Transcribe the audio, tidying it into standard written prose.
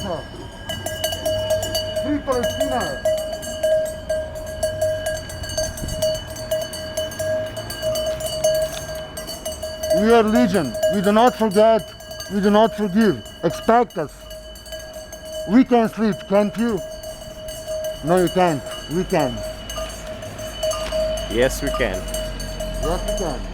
Gaza. Free Palestine. We are legion. We do not forget. We do not forgive. Expect us. We can sleep, can't you? No, you can't. We can. Yes, we can. Yes, we can.